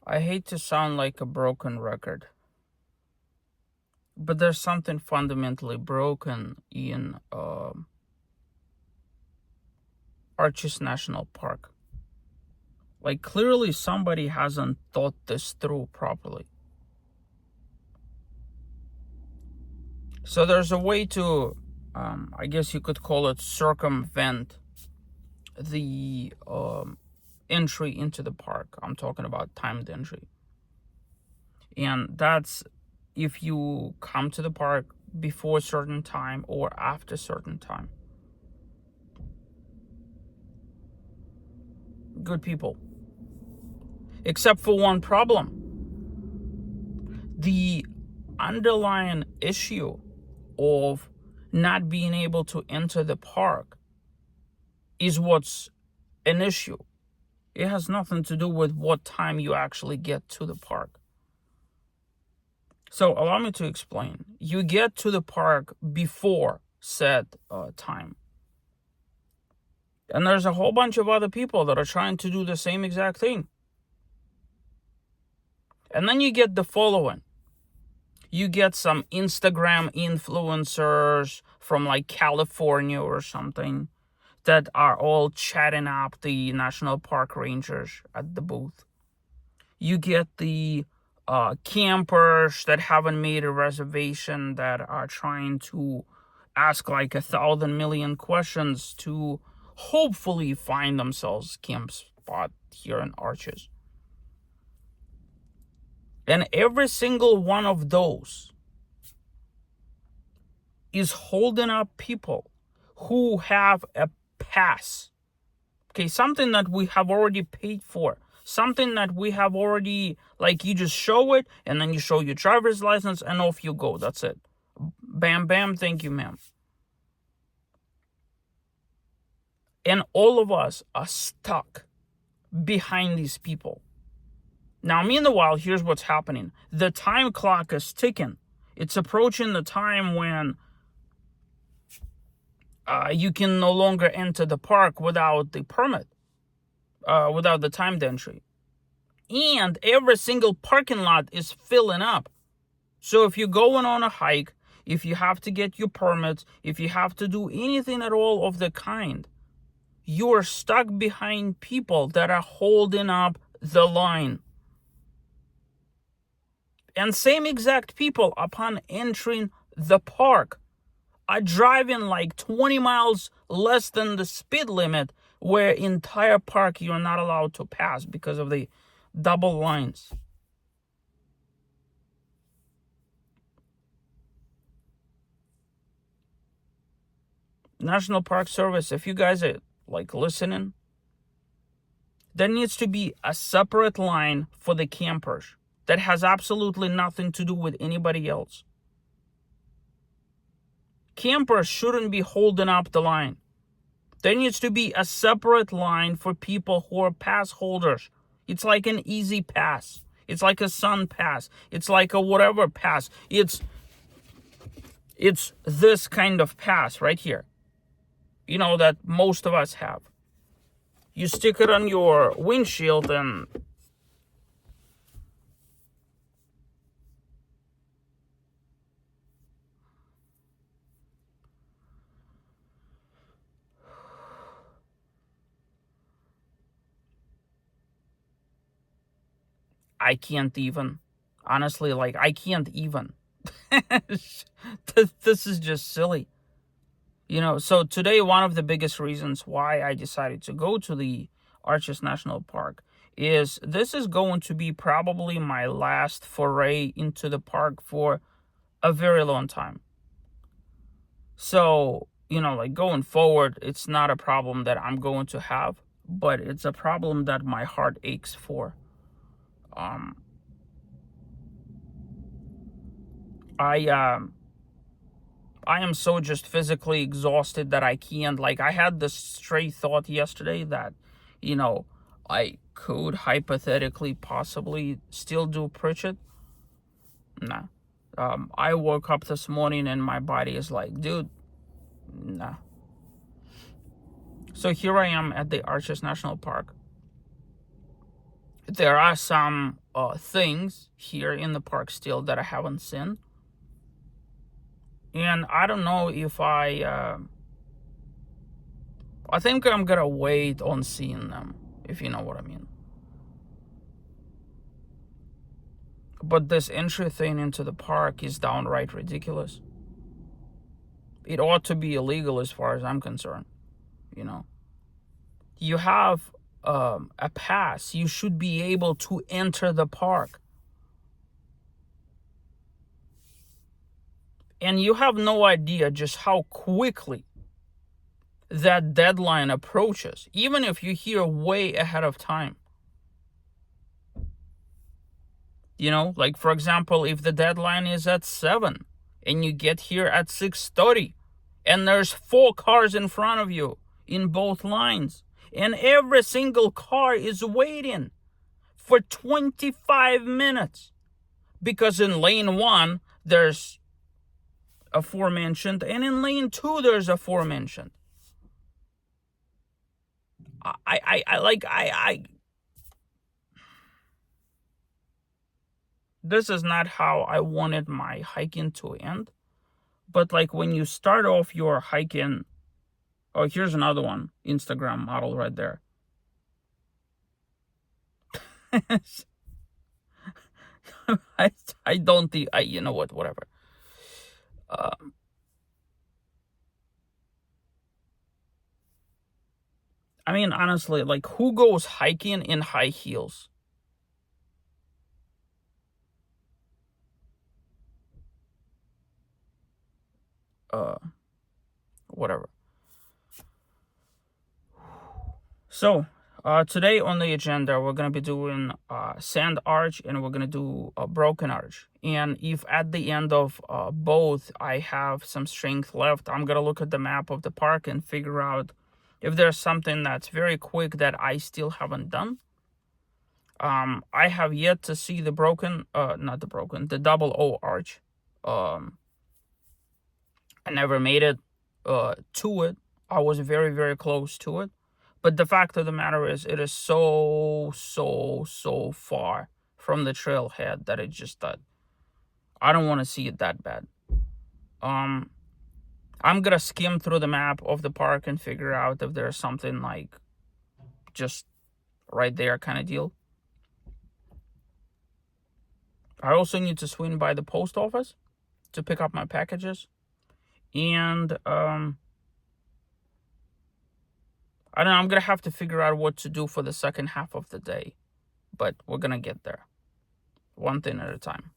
I hate to sound like a broken record, but there's something fundamentally broken in Arches National Park. Like, clearly somebody hasn't thought this through properly. So there's a way to, I guess you could call it, circumvent the entry into the park. I'm talking about timed entry. And that's if you come to the park before a certain time or after a certain time. Good people. Except for one problem. The underlying issue of not being able to enter the park is what's an issue. It has nothing to do with what time you actually get to the park. So allow me to explain. You get to the park before said time. And there's a whole bunch of other people that are trying to do the same exact thing. And then you get the following. You get some Instagram influencers from like California or something that are all chatting up the national park rangers at the booth. You get the campers that haven't made a reservation that are trying to ask like 1,000 million questions to hopefully find themselves camp spot here in Arches. And every single one of those is holding up people who have a pass. Okay, something that we have already paid for. Something that we have already, like, you just show it and then you show your driver's license and off you go. That's it. Bam, bam, thank you, ma'am. And all of us are stuck behind these people. Now, meanwhile, here's what's happening. The time clock is ticking. It's approaching the time when you can no longer enter the park without the permit, without the timed entry. And every single parking lot is filling up. So if you're going on a hike, if you have to get your permits, if you have to do anything at all of the kind, you're stuck behind people that are holding up the line. And same exact people, upon entering the park, are driving like 20 miles less than the speed limit, where entire park you're not allowed to pass because of the double lines. National Park Service, if you guys are like listening, there needs to be a separate line for the campers that has absolutely nothing to do with anybody else. Campers shouldn't be holding up the line. There needs to be a separate line for people who are pass holders. It's like an easy pass. It's like a sun pass. It's like a whatever pass. It's this kind of pass right here. You know, that most of us have. You stick it on your windshield and I can't even. Honestly, like, I can't even. This is just silly. You know, so today, one of the biggest reasons why I decided to go to the Arches National Park is this is going to be probably my last foray into the park for a very long time. So, you know, like, going forward, it's not a problem that I'm going to have, but it's a problem that my heart aches for. I am so just physically exhausted that I can't, like, I had this stray thought yesterday that, you know, I could hypothetically possibly still do Pritchett. Nah. I woke up this morning and my body is like, dude, nah. So here I am at the Arches National Park. there are some things here in the park still that I haven't seen. And I don't know if I think I'm gonna wait on seeing them, if you know what I mean. But this entry thing into the park is downright ridiculous. It ought to be illegal as far as I'm concerned, you know. You have a pass. You should be able to enter the park. And you have no idea just how quickly that deadline approaches, even if you're here way ahead of time. You know, like for example, if the deadline is at 7 and you get here at 6:30 and there's 4 cars in front of you in both lines and every single car is waiting for 25 minutes because in lane 1 there's aforementioned and in lane 2 there's aforementioned. This is not how I wanted my hiking to end. But like when you start off your hiking, oh, here's another one, Instagram model right there. I don't think, you know what, whatever. I mean, honestly, like who goes hiking in high heels? Whatever. So, today on the agenda, we're going to be doing sand arch and we're going to do a broken arch. And if at the end of both I have some strength left, I'm going to look at the map of the park and figure out if there's something that's very quick that I still haven't done. I have yet to see the the double O arch. I never made it to it. I was very, very close to it. But the fact of the matter is, it is so far from the trailhead that it just that I don't want to see it that bad. I'm gonna skim through the map of the park and figure out if there's something like just right there kind of deal. I also need to swing by the post office to pick up my packages. And I don't know, I'm gonna have to figure out what to do for the second half of the day. But we're gonna get there. One thing at a time.